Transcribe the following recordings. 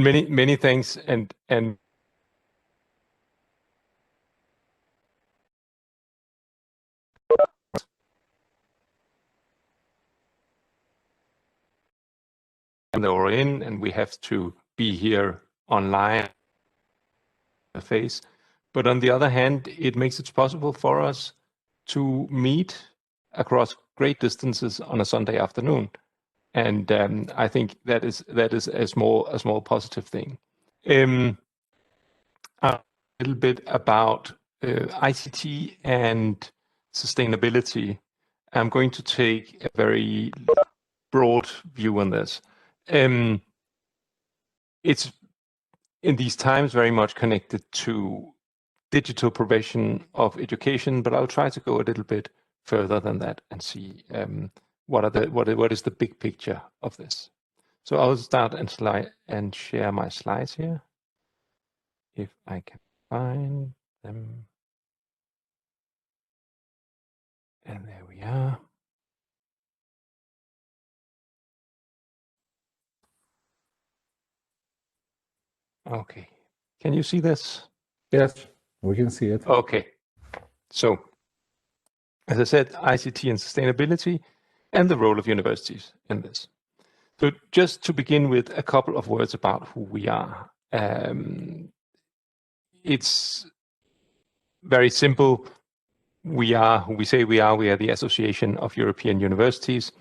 many thanks, and they were in, and we have to be here online face. But on the other hand, it makes it possible for us to meet across great distances on a Sunday afternoon, and I think that is a small positive thing. A little bit about ICT and sustainability. I'm going to take a very broad view on this. It's in these times very much connected to digital provision of education, but I'll try to go a little bit further than that and see what is the big picture of this. So I'll start and share my slides here, if I can find them. And there we are. Okay, can you see this? Yes, we can see it. Okay, so as I said, ICT and sustainability and the role of universities in this. So just to begin with a couple of words about who we are. It's very simple. We are who we say we are. We are the Association of European Universities.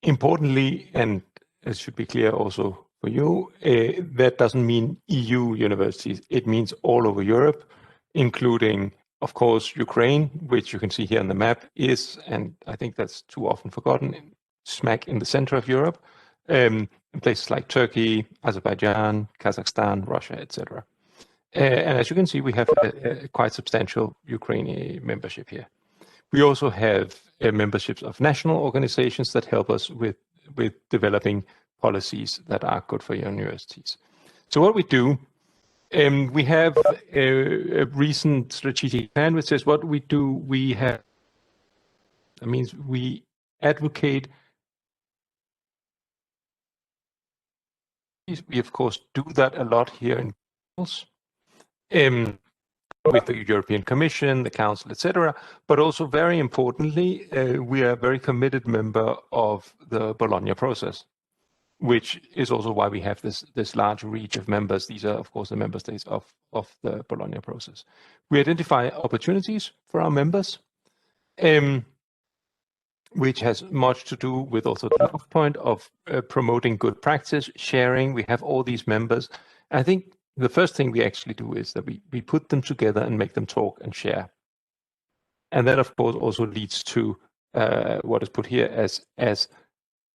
Importantly, and it should be clear also for you, that doesn't mean EU universities. It means all over Europe, including, of course, Ukraine, which you can see here on the map is, and I think that's too often forgotten, smack in the center of Europe, in places like Turkey, Azerbaijan, Kazakhstan, Russia, etc. And as you can see, we have a quite substantial Ukrainian membership here. We also have memberships of national organizations that help us with developing policies that are good for universities. So what we do, we have a recent strategic plan which says what we do, we have, that means we advocate. We of course do that a lot here in Brussels, with the European Commission, the Council, etc. But also very importantly, we are a very committed member of the Bologna process, which is also why we have this large reach of members. These are, of course, the member states of the Bologna process. We identify opportunities for our members, which has much to do with also the point of promoting good practice, sharing. We have all these members. I think the first thing we actually do is that we put them together and make them talk and share. And that, of course, also leads to what is put here as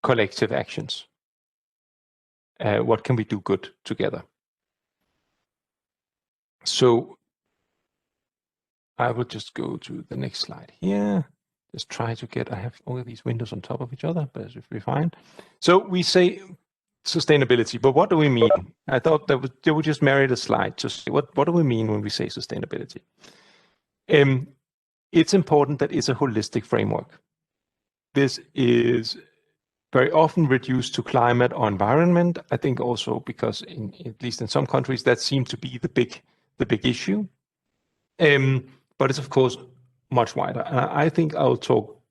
collective actions. What can we do good together? So I will just go to the next slide here. Just try to get, I have all of these windows on top of each other, but it should be fine. So we say sustainability, but what do we mean? I thought that they would just marry the slide to say what do we mean when we say sustainability? It's important that it's a holistic framework. This is very often reduced to climate or environment. I think also because at least in some countries that seems to be the big issue. But it's of course much wider. And I think I'll talk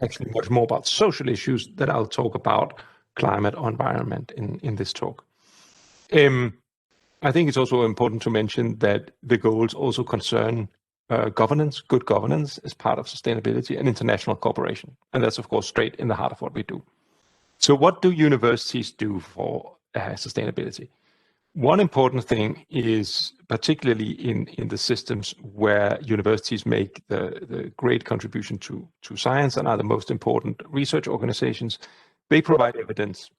actually much more about social issues than I'll talk about climate or environment in this talk. I think it's also important to mention that the goals also concern governance, good governance as part of sustainability and international cooperation. And that's of course straight in the heart of what we do. So what do universities do for sustainability? One important thing is, particularly in the systems where universities make the great contribution to science and are the most important research organizations, they provide evidence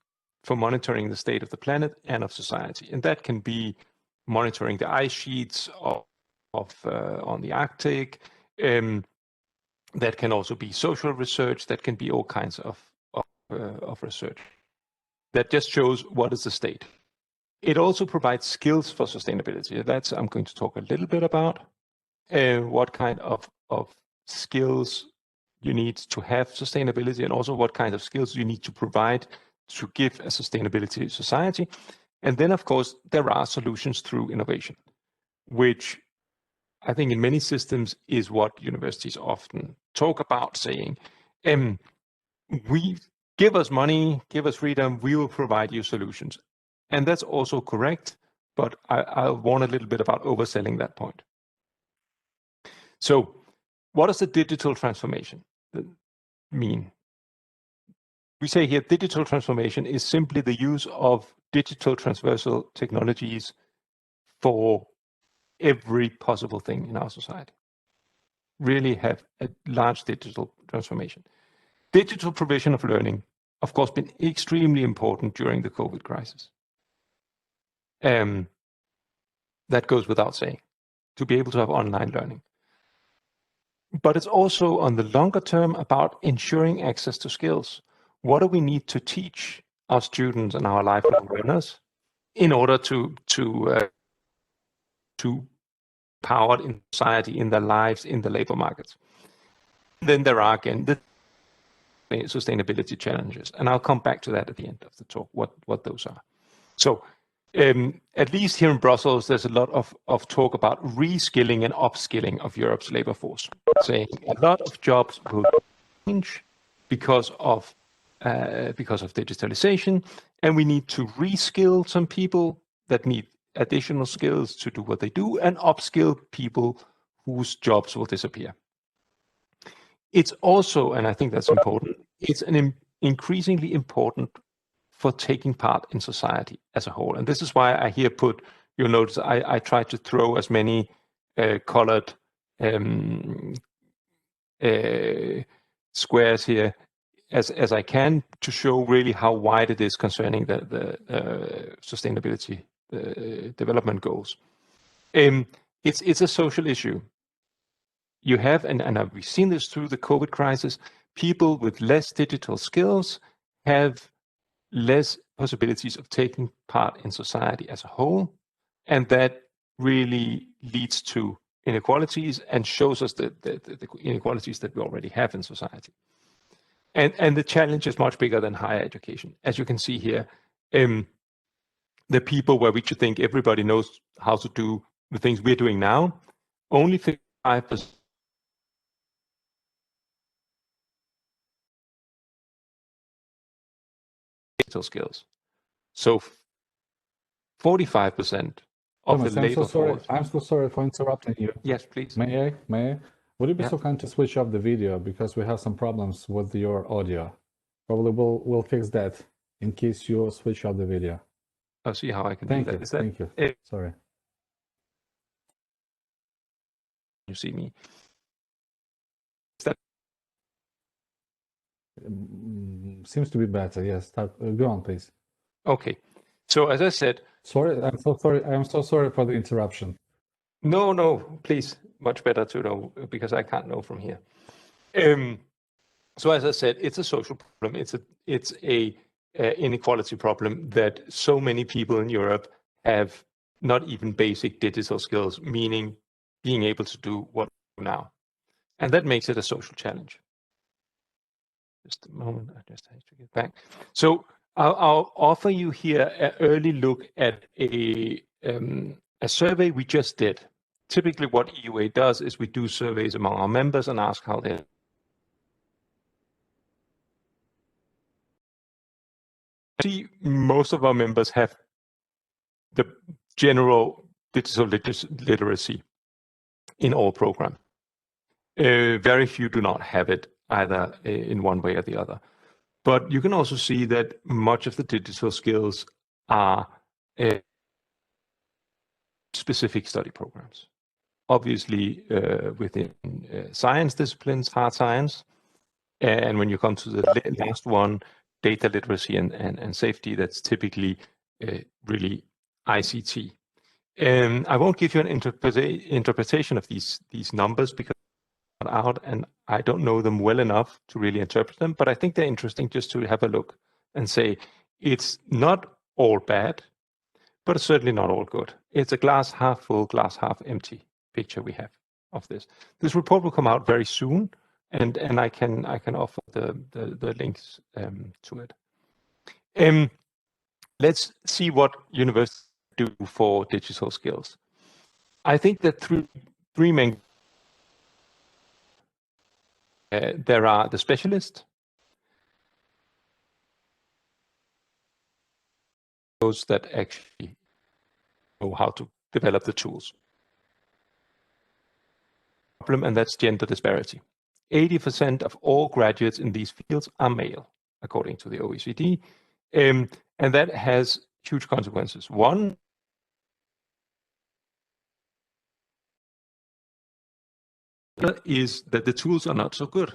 for monitoring the state of the planet and of society. And that can be monitoring the ice sheets on the Arctic. That can also be social research. That can be all kinds of research. That just shows what is the state. It also provides skills for sustainability. That's I'm going to talk a little bit about. What kind of skills you need to have sustainability, and also what kind of skills you need to provide to give a sustainability society. And then, of course, there are solutions through innovation, which I think in many systems is what universities often talk about, saying, we give us money, give us freedom, we will provide you solutions. And that's also correct, but I'll warn a little bit about overselling that point. So what does the digital transformation mean? We say here digital transformation is simply the use of digital transversal technologies for every possible thing in our society. Really have a large digital transformation. Digital provision of learning, of course, been extremely important during the COVID crisis. That goes without saying, to be able to have online learning. But it's also on the longer term about ensuring access to skills. What do we need to teach our students and our lifelong learners in order to power in society, in their lives, in the labor markets? Then there are again the sustainability challenges, and I'll come back to that at the end of the talk, what those are. So at least here in Brussels, there's a lot of talk about reskilling and upskilling of Europe's labor force, saying a lot of jobs will change because of digitalization, and we need to reskill some people that need additional skills to do what they do, and upskill people whose jobs will disappear. It's also, and I think that's important, it's an increasingly important for taking part in society as a whole. And this is why I here put, you'll notice I try to throw as many colored squares here as I can to show really how wide it is concerning the sustainability development goals. It's a social issue. You have, and we've seen this through the COVID crisis, people with less digital skills have less possibilities of taking part in society as a whole, and that really leads to inequalities and shows us the inequalities that we already have in society. And the challenge is much bigger than higher education. As you can see here, the people where we should think everybody knows how to do the things we're doing now, only 55% digital skills. So 45% of Thomas, the labor force. I'm so sorry for interrupting you. Yes, please. May I? Would you be so kind to switch off the video, because we have some problems with your audio? Probably we'll fix that in case you switch off the video. I'll see how I can do that. Thank you. Sorry. You see me? Seems to be better. Yes. Go on, please. Okay. So as I said, sorry. I'm so sorry. I'm so sorry for the interruption. No, please. Much better to know, because I can't know from here. So as I said, it's a social problem. It's a inequality problem that so many people in Europe have not even basic digital skills, meaning being able to do what we do now. And that makes it a social challenge. Just a moment, I just have to get back. So I'll offer you here an early look at a survey we just did. Typically what EUA does is we do surveys among our members and ask how they're. See, most of our members have the general digital literacy in all programs. Very few do not have it either in one way or the other. But you can also see that much of the digital skills are specific study programs. Obviously within science disciplines, hard science, and when you come to the last one, data literacy and safety, that's typically really ICT. I won't give you an interpretation of these numbers because they're not out and I don't know them well enough to really interpret them, but I think they're interesting just to have a look and say it's not all bad, but it's certainly not all good. It's a glass half full, glass half empty picture we have of this. This report will come out very soon, and I can offer the links to it. Let's see what universities do for digital skills. I think that three main. There are the specialists, those that actually know how to develop the tools. Problem, and that's gender disparity. 80% of all graduates in these fields are male, according to the OECD, and that has huge consequences. One, is that the tools are not so good.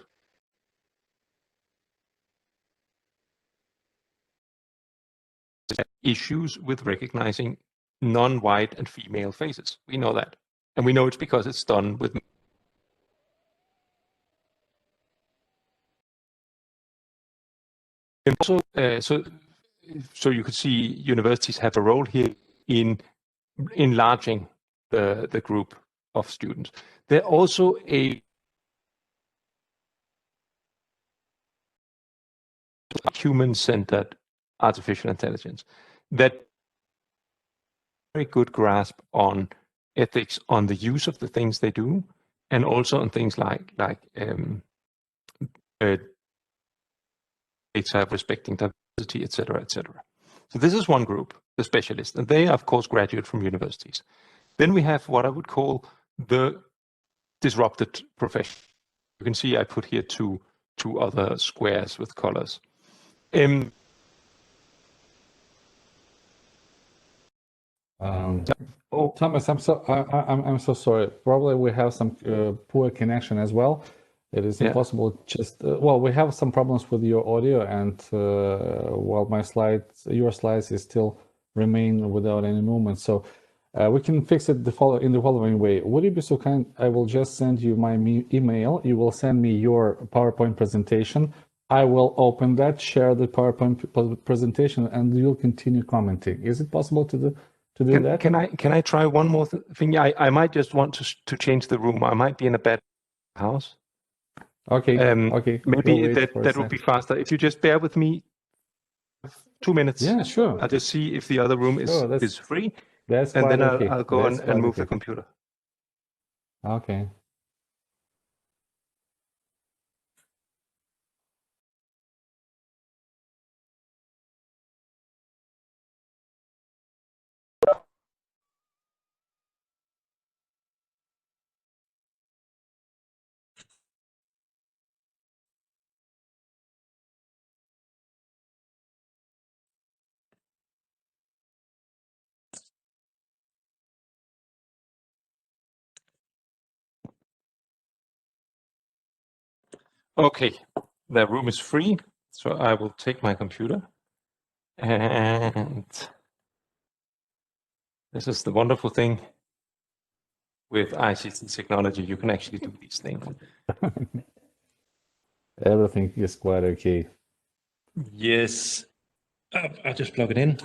Issues with recognizing non-white and female faces. We know that. And we know it's because it's done with. And also, so you could see universities have a role here in enlarging the group of students. They're also a human-centered artificial intelligence that very good grasp on ethics, on the use of the things they do, and also on things like data, respecting diversity, etc., etc. So this is one group, the specialists, and they, of course, graduate from universities. Then we have what I would call the disrupted profession. You can see I put here two other squares with colors. Thomas, I'm so sorry. Probably we have some poor connection as well. It is impossible. Just well, we have some problems with your audio, and while your slides is still remain without any movement. So we can fix it in the following way. Would you be so kind? I will just send you my email. You will send me your PowerPoint presentation. I will open that, share the PowerPoint presentation, and you'll continue commenting. Is it possible to do that? Can I try one more thing? I might just want to change the room. I might be in a bad house. Okay. Okay. Maybe that would be faster. If you just bear with me 2 minutes. Yeah, sure. I'll just see if the other room is free. That's and then okay. I'll go and move the computer. Okay. Okay, the room is free, so I will take my computer. And this is the wonderful thing with ICT technology. You can actually do these things. Everything is quite okay. Yes. I'll just plug it in.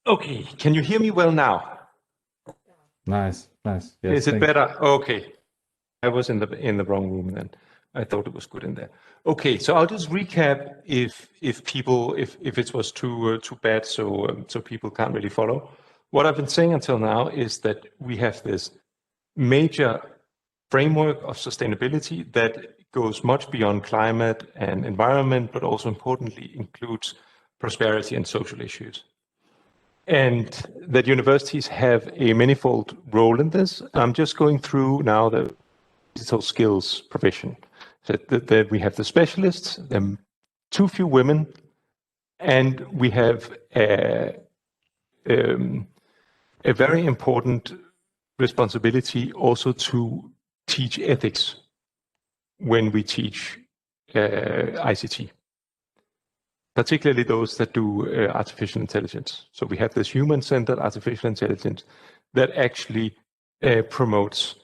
Okay, can you hear me well now? Nice. Yes, is it better? Okay. I was in the wrong room then. I thought it was good in there. Okay, so I'll just recap if it was too bad, so people can't really follow. What I've been saying until now is that we have this major framework of sustainability that goes much beyond climate and environment, but also importantly includes prosperity and social issues. And that universities have a manifold role in this. I'm just going through now the digital skills provision. So that we have the specialists, too few women, and we have a very important responsibility also to teach ethics when we teach ICT, particularly those that do artificial intelligence. So we have this human-centered artificial intelligence that actually promotes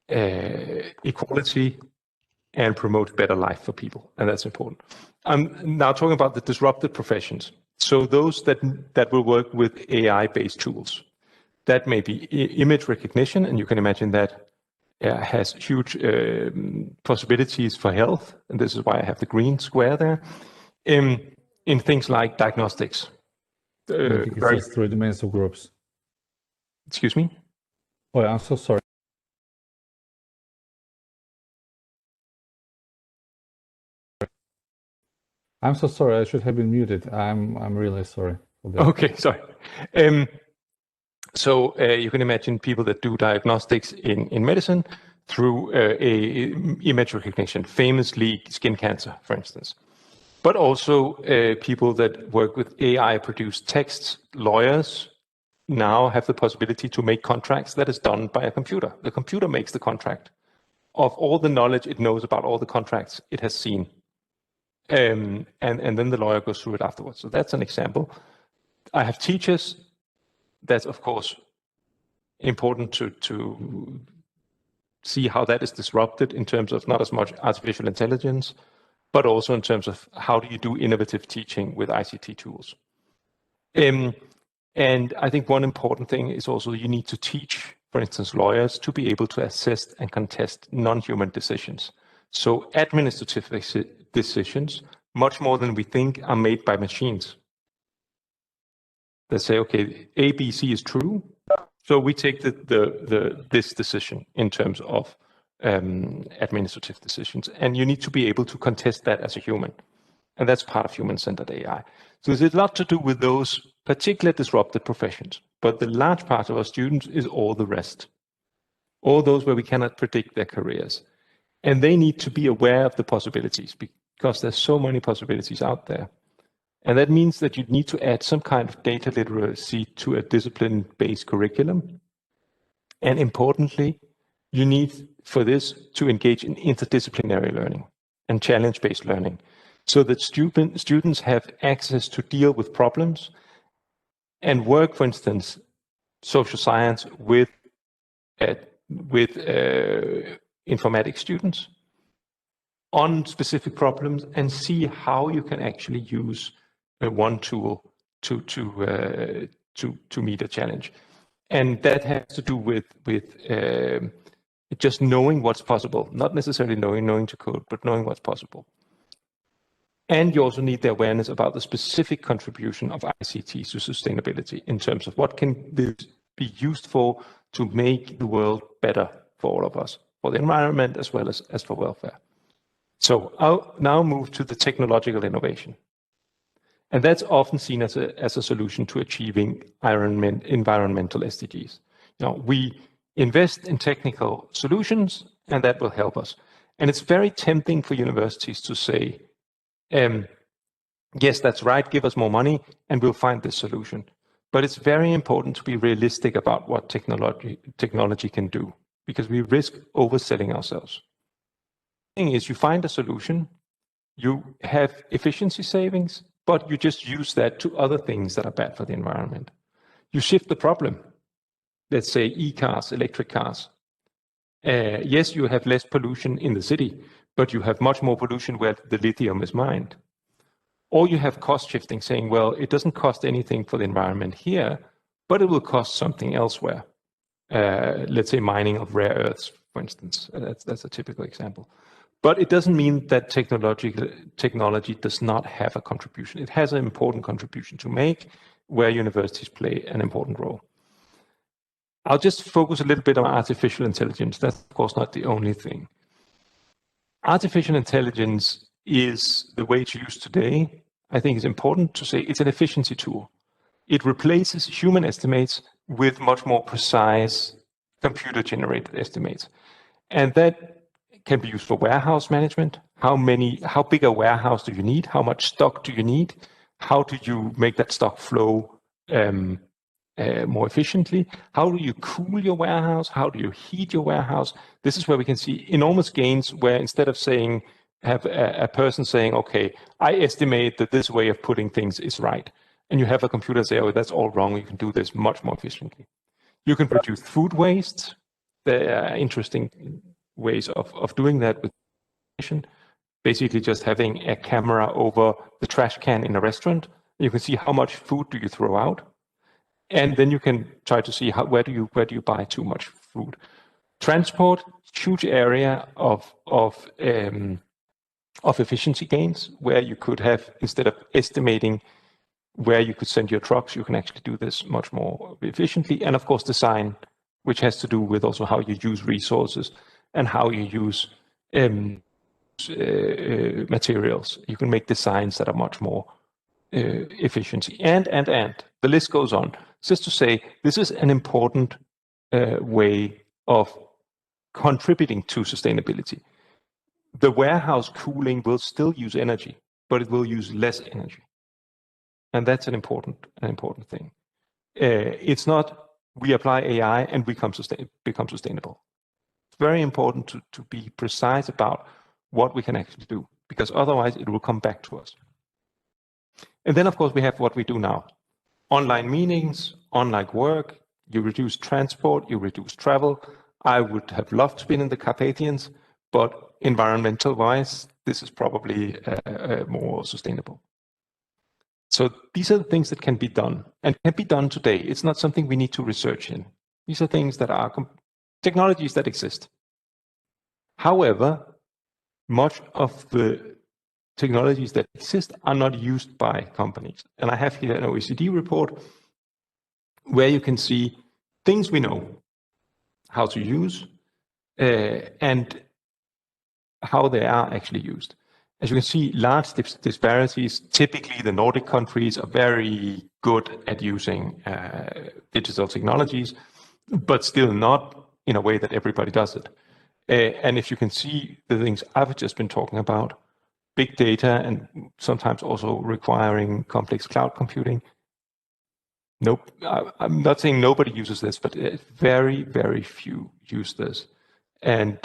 equality and promotes better life for people, and that's important. I'm now talking about the disrupted professions. So those that will work with AI-based tools. That may be image recognition, and you can imagine that has huge possibilities for health, and this is why I have the green square there, in things like diagnostics. I think it says 3 domains of groups. Excuse me? Oh, I'm so sorry. I'm so sorry. I should have been muted. I'm really sorry for that. Okay, sorry. So you can imagine people that do diagnostics in medicine through image recognition, famously skin cancer, for instance. But also people that work with AI-produced texts. Lawyers now have the possibility to make contracts that is done by a computer. The computer makes the contract of all the knowledge it knows about all the contracts it has seen. And then the lawyer goes through it afterwards. So that's an example. I have teachers. That's, of course, important to see how that is disrupted in terms of not as much artificial intelligence, but also in terms of how do you do innovative teaching with ICT tools. And I think one important thing is also you need to teach, for instance, lawyers to be able to assess and contest non-human decisions. So administrative decisions, much more than we think, are made by machines. They say, okay, A, B, C is true, so we take this decision in terms of administrative decisions, and you need to be able to contest that as a human, and that's part of human-centered AI. So there's a lot to do with those particular disrupted professions, but the large part of our students is all the rest, all those where we cannot predict their careers, and they need to be aware of the possibilities because there's so many possibilities out there. And that means that you need to add some kind of data literacy to a discipline-based curriculum. And importantly, you need for this to engage in interdisciplinary learning and challenge-based learning so that students have access to deal with problems and work, for instance, social science with informatics students on specific problems and see how you can actually use one tool to meet a challenge. And that has to do with just knowing what's possible, not necessarily knowing to code, but knowing what's possible. And you also need the awareness about the specific contribution of ICT to sustainability in terms of what can this be used for to make the world better for all of us, for the environment as well as for welfare. So I'll now move to the technological innovation. And that's often seen as a solution to achieving environmental SDGs. We invest in technical solutions, and that will help us. And it's very tempting for universities to say, yes, that's right, give us more money, and we'll find this solution. But it's very important to be realistic about what technology can do, because we risk overselling ourselves. The thing is, you find a solution, you have efficiency savings, but you just use that to other things that are bad for the environment. You shift the problem. Let's say e-cars, electric cars. Yes, you have less pollution in the city, but you have much more pollution where the lithium is mined. Or you have cost shifting, saying, well, it doesn't cost anything for the environment here, but it will cost something elsewhere. Let's say mining of rare earths, for instance. That's a typical example. But it doesn't mean that technology does not have a contribution. It has an important contribution to make where universities play an important role. I'll just focus a little bit on artificial intelligence. That's, of course, not the only thing. Artificial intelligence is the way it's used today. I think it's important to say it's an efficiency tool. It replaces human estimates with much more precise computer-generated estimates. And that can be used for warehouse management. How big a warehouse do you need? How much stock do you need? How do you make that stock flow more efficiently? How do you cool your warehouse? How do you heat your warehouse? This is where we can see enormous gains where instead of have a person saying, okay, I estimate that this way of putting things is right. And you have a computer say, oh, that's all wrong. You can do this much more efficiently. You can reduce food waste. There are interesting ways of doing that with basically just having a camera over the trash can in a restaurant. You can see how much food do you throw out. And then you can try to see where do you buy too much food. Transport, huge area of efficiency gains, where you could have, instead of estimating where you could send your trucks, you can actually do this much more efficiently. And of course, design, which has to do with also how you use resources and how you use materials. You can make designs that are much more efficiency. And the list goes on. Just to say, this is an important way of contributing to sustainability. The warehouse cooling will still use energy, but it will use less energy. And that's an important thing. It's not we apply AI and we become sustainable. It's very important to be precise about what we can actually do, because otherwise it will come back to us. And then, of course, we have what we do now. Online meetings, online work, you reduce transport, you reduce travel. I would have loved to be in the Carpathians, but environmental-wise, this is probably more sustainable. So these are the things that can be done and can be done today. It's not something we need to research in. These are things that are technologies that exist. However, much of the technologies that exist are not used by companies. And I have here an OECD report where you can see things we know how to use and how they are actually used. As you can see, large disparities. Typically, the Nordic countries are very good at using digital technologies, but still not in a way that everybody does it. And if you can see the things I've just been talking about, big data and sometimes also requiring complex cloud computing. Nope, I'm not saying nobody uses this, but very, very few use this. And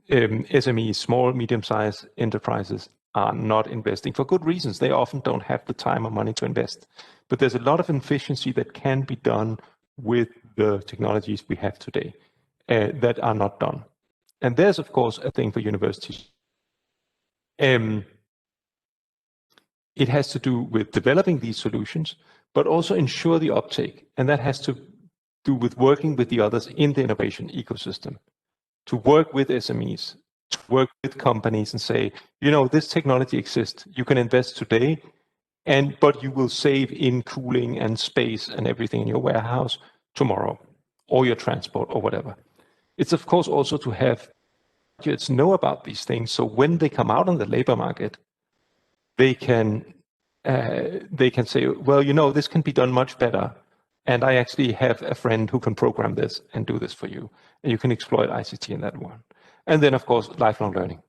SMEs, small, medium-sized enterprises, are not investing for good reasons. They often don't have the time or money to invest. But there's a lot of efficiency that can be done with the technologies we have today that are not done. And there's, of course, a thing for universities. It has to do with developing these solutions, but also ensure the uptake. And that has to do with working with the others in the innovation ecosystem, to work with SMEs, to work with companies and say, you know, this technology exists. You can invest today, but you will save in cooling and space and everything in your warehouse tomorrow, or your transport or whatever. It's, of course, also to have graduates know about these things, so when they come out on the labor market, they can say, well, you know, this can be done much better, and I actually have a friend who can program this and do this for you, and you can exploit ICT in that one. And then, of course, lifelong learning,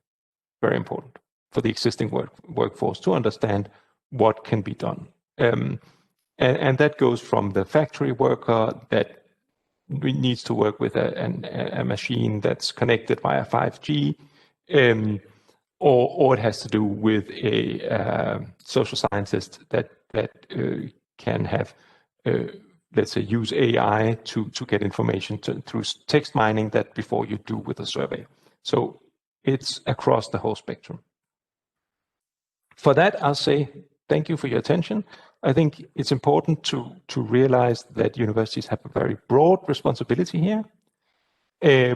very important for the existing workforce to understand what can be done. And that goes from the factory worker that needs to work with a machine that's connected via 5G, or it has to do with a social scientist that can have, let's say, use AI to get information through text mining that before you do with a survey. So it's across the whole spectrum. For that, I'll say thank you for your attention. I think it's important to realize that universities have a very broad responsibility here,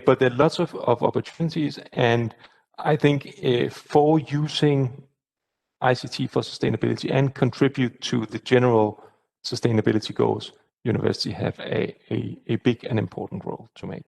but there are lots of opportunities. And I think for using ICT for sustainability and contribute to the general sustainability goals, universities have a big and important role to make.